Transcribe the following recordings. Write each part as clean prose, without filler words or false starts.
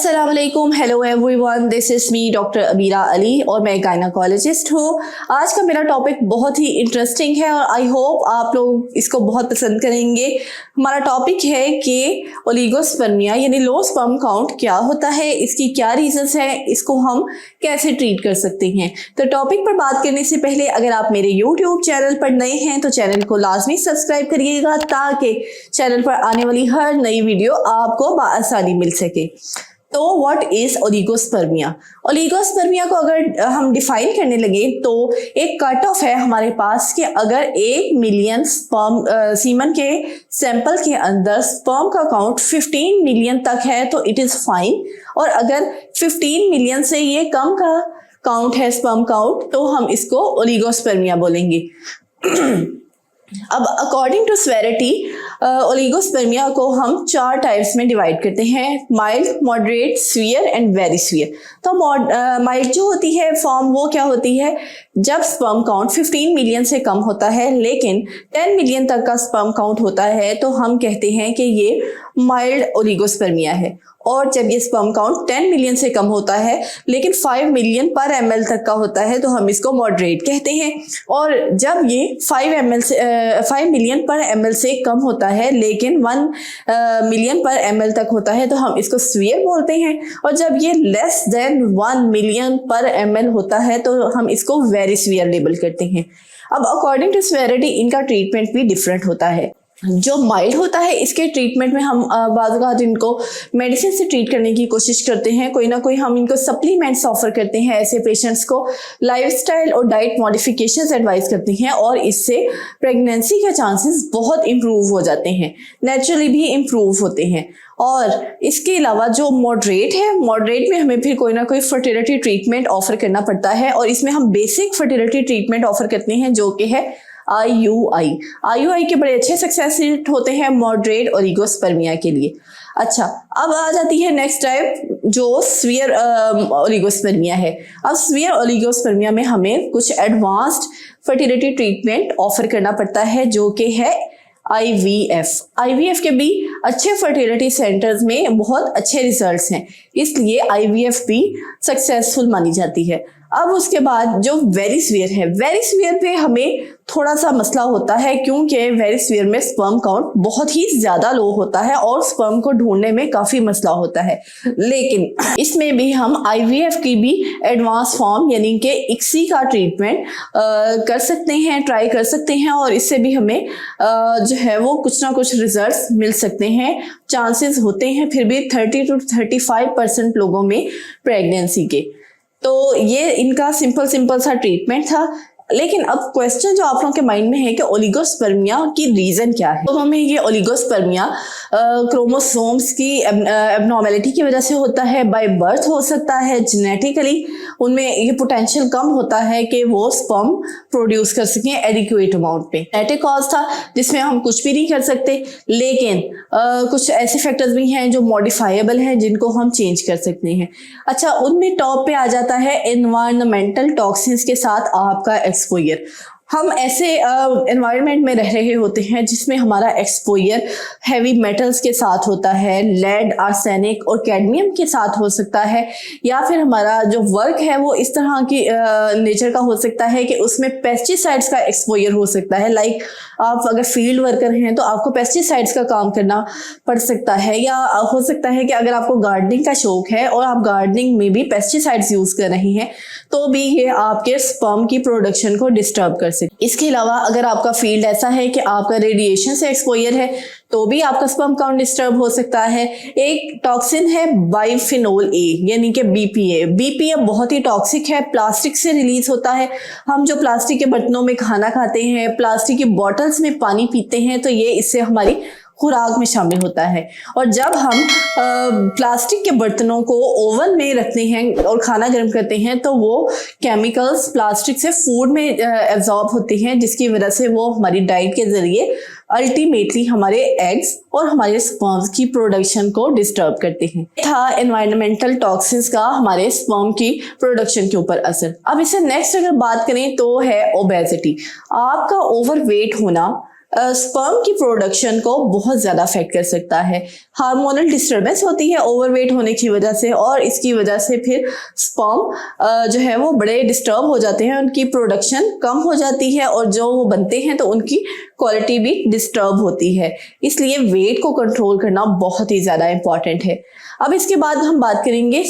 अस्सलाम वालेकुम, hello everyone, this is me doctor Abira Ali और मैं गायनाकोलॉजिस्ट हूँ। आज का मेरा टॉपिक बहुत ही इंटरेस्टिंग है और आई होप आप लोग इसको बहुत पसंद करेंगे। हमारा टॉपिक है कि ओलिगोस्पर्मिया यानी लो स्पर्म काउंट क्या होता है, इसकी क्या रीजंस है, इसको हम कैसे ट्रीट कर सकते हैं। तो टॉपिक पर बात करने से पहले अगर आप मेरे यूट्यूब चैनल पर नए हैं तो चैनल को लाजमी सब्सक्राइब करिएगा ताकि चैनल पर आने वाली हर नई वीडियो आपको बआसानी मिल सके। तो व्हाट इज ओलिगोस्पर्मिया? ओलिगोस्पर्मिया को अगर हम डिफाइन करने लगे तो एक कट ऑफ है हमारे पास कि अगर 1 मिलियन स्पर्म सीमन के सैंपल के अंदर स्पर्म का काउंट 15 मिलियन तक है तो इट इज फाइन, और अगर 15 मिलियन से ये कम का काउंट है स्पर्म काउंट तो हम इसको ओलिगोस्पर्मिया बोलेंगे। अब अकॉर्डिंग टू सेवेरिटी ओलिगोस्पर्मिया को हम 4 टाइप्स में डिवाइड करते हैं: mild, moderate, severe and very severe. तो माइल्ड जो होती है फॉर्म वो क्या होती है, जब स्पर्म काउंट 15 मिलियन से कम होता है लेकिन 10 मिलियन तक का स्पर्म काउंट होता है तो हम कहते हैं कि ये माइल्ड ओलिगोस्पर्मिया है। और जब ये स्पर्म काउंट 10 मिलियन से कम होता है लेकिन 5 मिलियन पर ml तक का होता है तो हम इसको मॉडरेट कहते हैं। और जब ये 5 मिलियन पर ml से कम होता है लेकिन 1 मिलियन पर ml तक होता है तो हम इसको सीवियर बोलते हैं। और जब ये लेस देन 1 मिलियन पर ml होता है तो हम इसको वेरी सीवियर लेबल करते हैं। अब अकॉर्डिंग टू सेवेरिटी इनका ट्रीटमेंट भी डिफरेंट होता है। जो माइल्ड होता है इसके ट्रीटमेंट में हम बाज़ इनको मेडिसिन से ट्रीट करने की कोशिश करते हैं, कोई ना कोई हम इनको सप्लीमेंट्स ऑफर करते हैं, ऐसे पेशेंट्स को लाइफस्टाइल और डाइट मॉडिफिकेशंस एडवाइस करते हैं और इससे प्रेगनेंसी के चांसेस बहुत इम्प्रूव हो जाते हैं, नेचुरली भी इम्प्रूव होते हैं। और इसके अलावा जो मॉडरेट है, मॉडरेट में हमें फिर कोई ना कोई फर्टिलिटी ट्रीटमेंट ऑफर करना पड़ता है और इसमें हम बेसिक फर्टिलिटी ट्रीटमेंट ऑफर करते हैं जो कि है IUI के बड़े अच्छे सक्सेस रेट होते हैं मॉडरेट ओलिगोस्पर्मिया के लिए। अच्छा, अब आ जाती है नेक्स्ट टाइप जो सीवियर ओलिगोस्पर्मिया है। अब सीवियर ओलिगोस्पर्मिया में हमें कुछ एडवांस्ड फर्टिलिटी ट्रीटमेंट ऑफर करना पड़ता है जो कि है IVF के भी अच्छे फर्टिलिटी सेंटर्स में बहुत अच्छे रिजल्ट्स हैं, इसलिए IVF भी सक्सेसफुल मानी जाती है। अब उसके बाद जो वेरी सीवियर है, वेरी सीवियर पे हमें थोड़ा सा मसला होता है क्योंकि वेरी सीवियर में स्पर्म काउंट बहुत ही ज्यादा लो होता है और स्पर्म को ढूंढने में काफी मसला होता है। लेकिन इसमें भी हम IVF की भी एडवांस फॉर्म यानी कि ICSI का ट्रीटमेंट कर सकते हैं, ट्राई कर सकते हैं और इससे भी हमें जो है वो कुछ ना कुछ रिजल्ट्स मिल सकते हैं। चांसेस होते हैं फिर भी 30 to 35% लोगों में प्रेगनेंसी के। तो ये इनका सिंपल सा ट्रीटमेंट था। लेकिन अब क्वेश्चन जो आप लोगों के माइंड में है कि ओलिगोस्पर्मिया की रीजन क्या है, तो हमें ये ओलिगोस्पर्मिया क्रोमोसोम्स की एबनॉर्मेलिटी की वजह से होता है, बाय बर्थ हो सकता है, जेनेटिकली उनमें ये पोटेंशियल कम होता है कि वो स्पर्म प्रोड्यूस कर सकें एडिक्वेट अमाउंट पे। जेनेटिक कॉज था जिसमें हम कुछ भी नहीं कर सकते, लेकिन कुछ ऐसे फैक्टर्स भी हैं जो मॉडिफाइबल हैं जिनको हम चेंज कर सकते हैं। अच्छा, उनमें टॉप पे आ जाता है एनवायरमेंटल टॉक्सिन्स के साथ आपका एक्सपोजर। हम ऐसे एनवायरनमेंट में रह रहे होते हैं जिसमें हमारा एक्सपोजर हैवी मेटल्स के साथ होता है, लेड, आर्सेनिक और कैडमियम के साथ हो सकता है, या फिर हमारा जो वर्क है वो इस तरह की नेचर का हो सकता है कि उसमें पेस्टिसाइड्स का एक्सपोजर हो सकता है। लाइक आप अगर फील्ड वर्कर हैं तो आपको पेस्टिसाइड्स का काम करना पड़ सकता है, या हो सकता है कि अगर आपको गार्डनिंग का शौक है और आप गार्डनिंग में भी पेस्टिसाइड्स यूज कर रहे हैं तो भी ये आपके स्पर्म की प्रोडक्शन को डिस्टर्ब कर सकते। इसके अलावा अगर आपका फील्ड ऐसा है कि आपका रेडिएशन से एक्सपोजर है तो भी आपका स्पर्म काउंट डिस्टर्ब हो सकता है। एक टॉक्सिन है बाइफिनोल ए यानी कि BPA बहुत ही टॉक्सिक है, प्लास्टिक से रिलीज होता है। हम जो प्लास्टिक के बर्तनों में खाना खाते हैं, प्लास्टिक की बॉटल्स में पानी पीते हैं तो ये इससे हमारी खुराक में शामिल होता है। और जब हम प्लास्टिक के बर्तनों को ओवन में रखते हैं और खाना गर्म करते हैं तो वो केमिकल्स प्लास्टिक से फूड में एब्जॉर्ब होते हैं जिसकी वजह से वो हमारी डाइट के जरिए अल्टीमेटली हमारे एग्स और हमारे स्पर्म्स की प्रोडक्शन को डिस्टर्ब करते हैं। था एनवायरमेंटल टॉक्सिन्स का हमारे स्पर्म की प्रोडक्शन के ऊपर असर। अब इसे नेक्स्ट अगर बात करें तो है ओबेसिटी। आपका ओवरवेट होना स्पर्म की प्रोडक्शन को बहुत ज़्यादा अफेक्ट कर सकता है। हार्मोनल डिस्टर्बेंस होती है ओवरवेट होने की वजह से, और इसकी वजह से फिर स्पर्म जो है वो बड़े डिस्टर्ब हो जाते हैं, उनकी प्रोडक्शन कम हो जाती है और जो वो बनते हैं तो उनकी क्वालिटी भी डिस्टर्ब होती है। इसलिए वेट को कंट्रोल करना बहुत ही ज़्यादा इंपॉर्टेंट है। अब इसके बाद हम बात करेंगे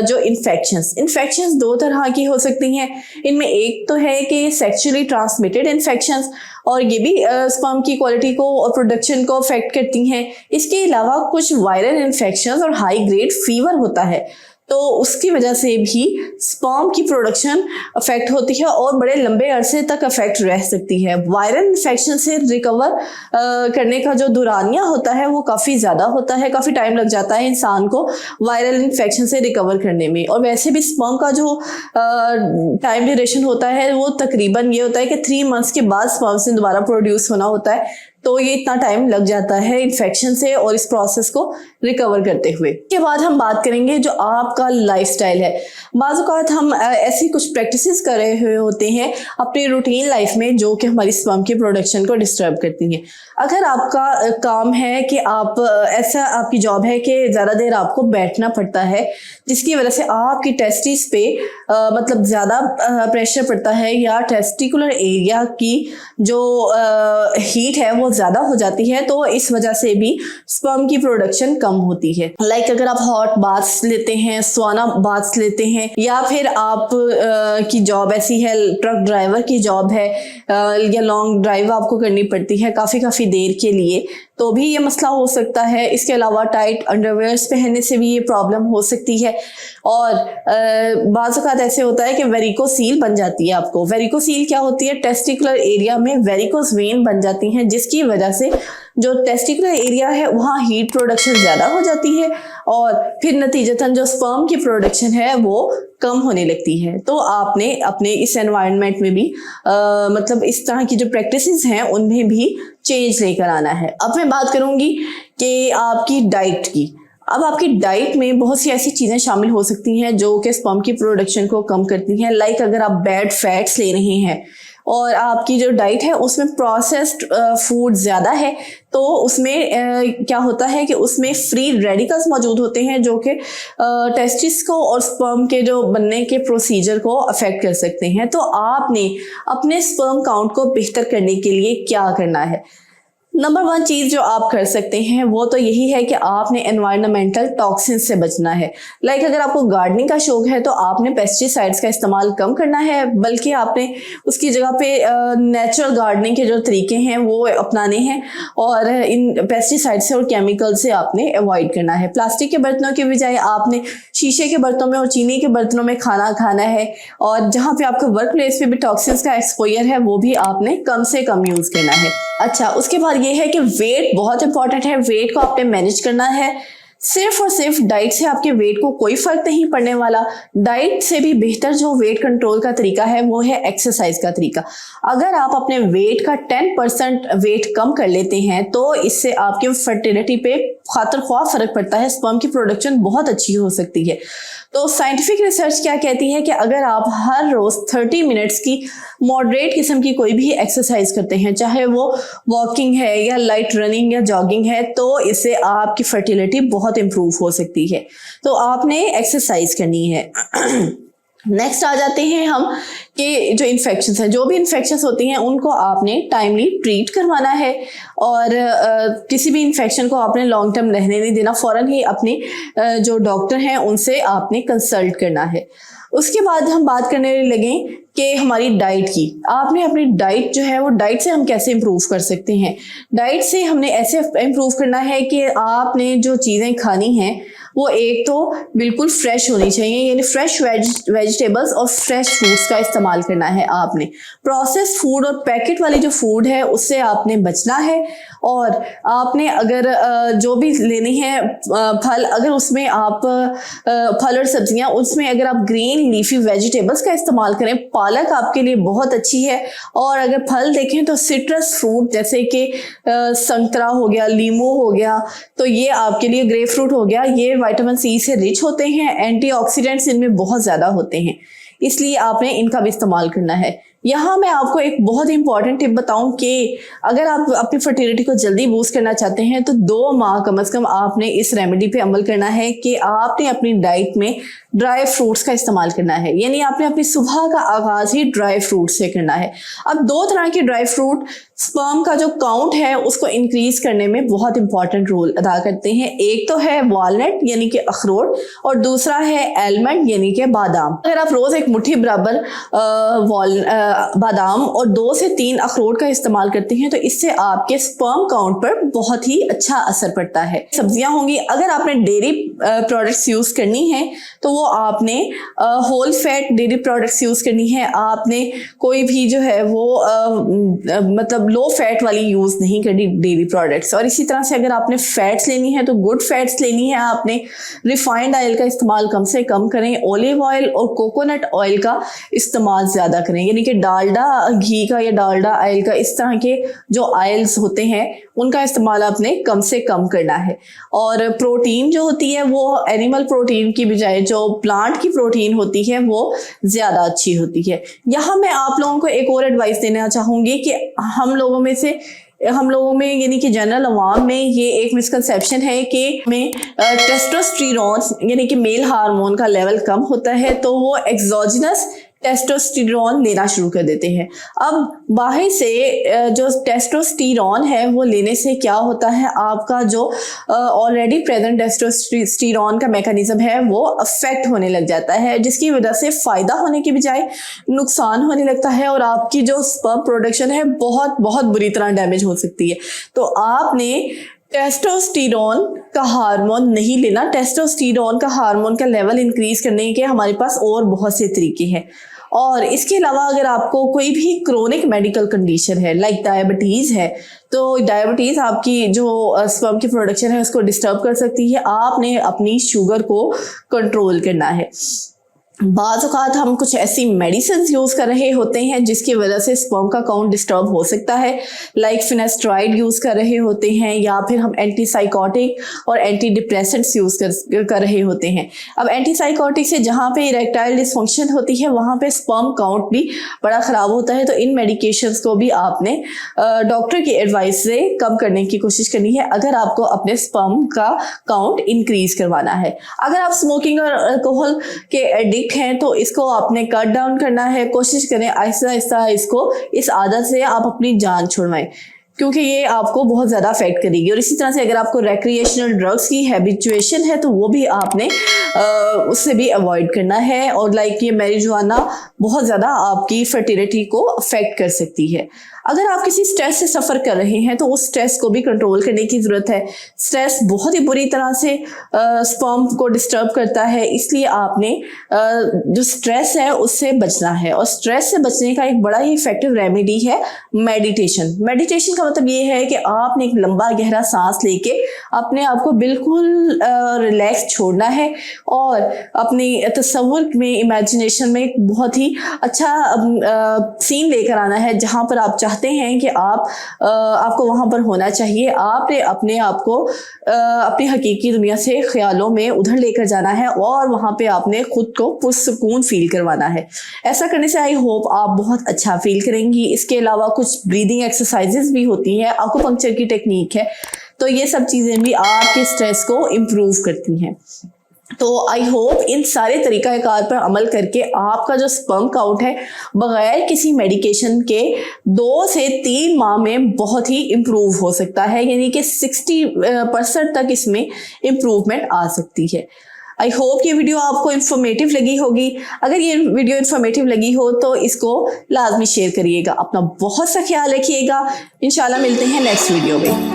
जो इन्फेक्शंस दो तरह की हो सकती हैं। इनमें एक तो है कि सेक्सुअली ट्रांसमिटेड इन्फेक्शंस, और ये भी स्पर्म की क्वालिटी को और प्रोडक्शन को अफेक्ट करती हैं। इसके अलावा कुछ वायरल इन्फेक्शंस और हाई ग्रेड फीवर होता है, तो उसकी वजह से भी स्पर्म की प्रोडक्शन अफेक्ट होती है और बड़े लंबे अरसे तक अफेक्ट रह सकती है। वायरल इन्फेक्शन से रिकवर करने का जो दौरानिया होता है वो काफ़ी ज़्यादा होता है, काफ़ी टाइम लग जाता है इंसान को वायरल इन्फेक्शन से रिकवर करने में। और वैसे भी स्पर्म का जो टाइम ड्यूरेशन होता है वो तकरीबन ये होता है कि 3 मंथ्स के बाद स्पर्म से दोबारा प्रोड्यूस होना होता है, तो ये इतना टाइम लग जाता है इन्फेक्शन से और इस प्रोसेस को रिकवर करते हुए। इसके बाद हम बात करेंगे जो आपका लाइफस्टाइल है। बाज़ औक़ात हम ऐसी कुछ प्रैक्टिसेस कर रहे हुए होते हैं अपनी रूटीन लाइफ में जो कि हमारी स्पर्म की प्रोडक्शन को डिस्टर्ब करती हैं। अगर आपका काम है कि आप ऐसा आपकी जॉब है कि ज़्यादा देर आपको बैठना पड़ता है, जिसकी वजह से आपकी टेस्टिस पे मतलब ज़्यादा प्रेशर पड़ता है, या टेस्टिकुलर एरिया की जो हीट है वो ज़्यादा हो जाती है, तो इस वजह से भी स्पर्म की प्रोडक्शन कम होती है। लाइक अगर आप हॉट बाथ्स लेते हैं, सौना बाथ्स लेते हैं, या फिर आप की जॉब ऐसी है, ट्रक ड्राइवर की जॉब है, या लॉन्ग ड्राइव आपको करनी पड़ती है काफ़ी देर के लिए, तो भी ये मसला हो सकता है। इसके अलावा टाइट अंडरवेयर्स पहनने से भी ये प्रॉब्लम हो सकती है। और बाज़ औक़ात ऐसे होता है कि वेरिकोसील बन जाती है आपको। वेरिकोसील क्या होती है? टेस्टिकुलर एरिया में वेरिकोस वेन बन जाती हैं, जिसकी वजह से जो टेस्टिकुलर एरिया है वहाँ हीट प्रोडक्शन ज़्यादा हो जाती है और फिर नतीजतन जो स्पर्म की प्रोडक्शन है वो कम होने लगती है। तो आपने अपने इस एनवायरनमेंट में भी मतलब इस तरह की जो प्रैक्टिसेस हैं उनमें भी चेंज लेकर आना है। अब मैं बात करूंगी कि आपकी डाइट की। अब आपकी डाइट में बहुत सी ऐसी चीज़ें शामिल हो सकती हैं जो कि स्पर्म की प्रोडक्शन को कम करती हैं। लाइक अगर आप बैड फैट्स ले रहे हैं और आपकी जो डाइट है उसमें प्रोसेस्ड फूड ज़्यादा है, तो उसमें क्या होता है कि उसमें फ्री रेडिकल्स मौजूद होते हैं जो कि टेस्टिस को और स्पर्म के जो बनने के प्रोसीजर को अफेक्ट कर सकते हैं। तो आपने अपने स्पर्म काउंट को बेहतर करने के लिए क्या करना है? नंबर 1 चीज़ जो आप कर सकते हैं वो तो यही है कि आपने एनवायरनमेंटल टॉक्सिन से बचना है। लाइक अगर आपको गार्डनिंग का शौक है तो आपने पेस्टिसाइड्स का इस्तेमाल कम करना है, बल्कि आपने उसकी जगह पे नेचुरल गार्डनिंग के जो तरीके हैं वो अपनाने हैं और इन पेस्टिसाइड से और केमिकल से आपने अवॉइड करना है। प्लास्टिक के बर्तनों के बजाय आपने शीशे के बर्तनों में और चीनी के बर्तनों में खाना खाना है, और जहाँ पे आपका वर्क प्लेस पे भी टॉक्सिन्स का एक्सपोजर है वो भी आपने कम से कम यूज़ करना है। अच्छा, उसके बाद ये है कि वेट बहुत इंपॉर्टेंट है। वेट को आपने मैनेज करना है। सिर्फ और सिर्फ डाइट से आपके वेट को कोई फर्क नहीं पड़ने वाला। डाइट से भी बेहतर जो वेट कंट्रोल का तरीका है वो है एक्सरसाइज का तरीका। अगर आप अपने वेट का 10% वेट कम कर लेते हैं तो इससे आपके फर्टिलिटी पे खातिर ख्वाह फर्क पड़ता है, स्पर्म की प्रोडक्शन बहुत अच्छी हो सकती है। तो साइंटिफिक रिसर्च क्या कहती है कि अगर आप हर रोज 30 मिनट्स की मॉडरेट किस्म की कोई भी एक्सरसाइज करते हैं, चाहे वो वॉकिंग है या लाइट रनिंग या जॉगिंग है, तो इससे आपकी फर्टिलिटी बहुत इंप्रूव हो सकती है। तो आपने एक्सरसाइज करनी है। नेक्स्ट आ जाते हैं हम कि जो इन्फेक्शंस हैं, जो भी इन्फेक्शंस होती हैं उनको आपने टाइमली ट्रीट करवाना है और किसी भी इन्फेक्शन को आपने लॉन्ग टर्म रहने नहीं देना। फ़ौरन ही अपने जो डॉक्टर हैं उनसे आपने कंसल्ट करना है। उसके बाद हम बात करने लगे कि हमारी डाइट की। आपने अपनी डाइट जो है वो डाइट से हम कैसे इम्प्रूव कर सकते हैं। डाइट से हमने ऐसे इम्प्रूव करना है कि आपने जो चीज़ें खानी हैं वो एक तो बिल्कुल फ्रेश होनी चाहिए, यानी फ्रेश वेजिटेबल्स और फ्रेश फ्रूट्स का इस्तेमाल करना है आपने। प्रोसेस्ड फूड और पैकेट वाली जो फूड है उससे आपने बचना है। और आपने अगर जो भी लेने हैं फल, अगर उसमें आप फल और सब्जियां, उसमें अगर आप ग्रीन लीफी वेजिटेबल्स का इस्तेमाल करें, पालक आपके लिए बहुत अच्छी है। और अगर फल देखें तो सिट्रस फ्रूट जैसे कि संतरा हो गया, लीमू हो गया, तो ये आपके लिए, ग्रेप फ्रूट हो गया, ये विटामिन सी से रिच होते हैं, एंटीऑक्सीडेंट्स इनमें बहुत ज़्यादा होते हैं, इसलिए आपने इनका भी इस्तेमाल करना है। यहाँ मैं आपको एक बहुत इंपॉर्टेंट टिप बताऊं कि अगर आप अपनी फर्टिलिटी को जल्दी बूस्ट करना चाहते हैं तो 2 माह कम से कम आपने इस रेमेडी पे अमल करना है कि आपने अपनी डाइट में ड्राई फ्रूट्स का इस्तेमाल करना है। यानी आपने अपनी सुबह का आगाज ही ड्राई फ्रूट से करना है। अब 2 तरह के ड्राई फ्रूट स्पर्म का जो काउंट है उसको इंक्रीज करने में बहुत इंपॉर्टेंट रोल अदा करते हैं। एक तो है वॉलनट यानी कि अखरोट और दूसरा है आलमंड यानी कि बादाम। अगर आप रोज एक मुट्ठी बराबर बादाम और 2 से 3 अखरोट का इस्तेमाल करते हैं तो इससे आपके स्पर्म काउंट पर बहुत ही अच्छा असर पड़ता है। सब्जियां होंगी, अगर आपने डेयरी प्रोडक्ट्स यूज करनी है तो वो आपने whole fat dairy products use करनी है। आपने कोई भी जो है वो मतलब लो फैट वाली यूज नहीं करनी डेयरी प्रोडक्ट्स। और इसी तरह से अगर आपने फैट्स लेनी है तो गुड फैट्स लेनी है। आपने रिफाइंड ऑयल का इस्तेमाल कम से कम करें, ऑलिव ऑयल और कोकोनट ऑयल का इस्तेमाल ज्यादा करें, यानी कि डालडा घी का या डालडा ऑयल का, इस तरह के जो ऑयल्स होते हैं उनका इस्तेमाल आपने कम से कम करना है। और प्रोटीन जो होती है वो एनिमल प्रोटीन की बजाय जो प्लांट की प्रोटीन होती है वो ज्यादा अच्छी होती है। यहाँ मैं आप लोगों को एक और एडवाइस देना चाहूंगी कि हम लोगों में यानी कि जनरल अवाम में ये एक मिसकंसेप्शन है कि में टेस्टोस्टेरोन यानी कि मेल हार्मोन का लेवल कम होता है तो वो एक्सोजिनस टेस्टोस्टेरोन लेना शुरू कर देते हैं। अब बाहर से जो टेस्टोस्टेरोन है वो लेने से क्या होता है, आपका जो ऑलरेडी प्रेजेंट टेस्टोस्टेरोन का मैकेनिज्म है वो अफेक्ट होने लग जाता है, जिसकी वजह से फायदा होने की बजाय नुकसान होने लगता है और आपकी जो स्पर्म प्रोडक्शन है बहुत बहुत बुरी तरह डैमेज हो सकती है। तो आपने टेस्टोस्टेरोन का हार्मोन नहीं लेना। टेस्टोस्टेरोन का हार्मोन का लेवल इंक्रीज करने के हमारे पास और बहुत से तरीके हैं। और इसके अलावा अगर आपको कोई भी क्रोनिक मेडिकल कंडीशन है लाइक डायबिटीज है तो डायबिटीज आपकी जो स्पर्म की प्रोडक्शन है उसको डिस्टर्ब कर सकती है। आपने अपनी शुगर को कंट्रोल करना है। बाज़ औक़ात हम कुछ ऐसी मेडिसिन यूज कर रहे होते हैं जिसकी वजह से स्पर्म का काउंट डिस्टर्ब हो सकता है, लाइक फिनेस्ट्राइड यूज कर रहे होते हैं या फिर हम एंटीसाइकोटिक और एंटी डिप्रेसेंट्स यूज कर रहे होते हैं। अब एंटीसाइकोटिक से जहाँ पे इरेक्टाइल डिसफंक्शन होती है वहाँ पे स्पर्म काउंट भी बड़ा ख़राब होता है, तो इन मेडिकेशंस को भी आपने डॉक्टर की एडवाइस से कम करने की कोशिश करनी है अगर आपको अपने स्पर्म का काउंट इंक्रीज करवाना है। अगर आप स्मोकिंग और अल्कोहल के एडिक्ट हैं तो इसको आपने कट डाउन करना है। कोशिश करें आहिस्ता आहिस्ता इस आदत से आप अपनी जान छुड़वाएं, क्योंकि ये आपको बहुत ज़्यादा अफेक्ट करेगी। और इसी तरह से अगर आपको रेक्रिएशनल ड्रग्स की हैबिचुएशन है तो वो भी आपने उससे भी अवॉइड करना है। और लाइक ये मैरिजुआना बहुत ज़्यादा आपकी फर्टिलिटी को अफेक्ट कर सकती है। अगर आप किसी स्ट्रेस से सफ़र कर रहे हैं तो उस स्ट्रेस को भी कंट्रोल करने की ज़रूरत है। स्ट्रेस बहुत ही बुरी तरह से स्पर्म को डिस्टर्ब करता है, इसलिए आपने जो स्ट्रेस है उससे बचना है। और स्ट्रेस से बचने का एक बड़ा ही इफेक्टिव रेमेडी है मेडिटेशन। मेडिटेशन का मतलब ये है कि आपने एक लंबा गहरा सांस लेके अपने आप को बिल्कुल रिलैक्स छोड़ना है और अपनी तसव्वुर में, इमेजिनेशन में एक बहुत ही अच्छा सीन लेकर आना है जहाँ पर आप चाहते हैं कि आपको वहां पर होना चाहिए। आपने अपने आप को अपनी हकीकी दुनिया से ख्यालों में उधर लेकर जाना है और वहां पे आपने खुद को पुरसुकून फील करवाना है। ऐसा करने से आई होप आप बहुत अच्छा फील करेंगी। इसके अलावा कुछ ब्रीदिंग एक्सरसाइजेस भी होती हैं, एक्यूपंक्चर की टेक्निक है, तो ये सब चीजें भी आपके स्ट्रेस को इम्प्रूव करती हैं। तो आई होप इन सारे तरीक़ाकार पर अमल करके आपका जो स्पर्म काउंट है बगैर किसी मेडिकेशन के 2 से 3 माह में बहुत ही इम्प्रूव हो सकता है, यानी कि 60% तक इसमें इम्प्रूवमेंट आ सकती है। आई होप ये वीडियो आपको इन्फॉर्मेटिव लगी होगी। अगर ये वीडियो इन्फॉर्मेटिव लगी हो तो इसको लाजमी शेयर करिएगा। अपना बहुत सा ख्याल रखिएगा। इंशाल्लाह मिलते हैं नेक्स्ट वीडियो में।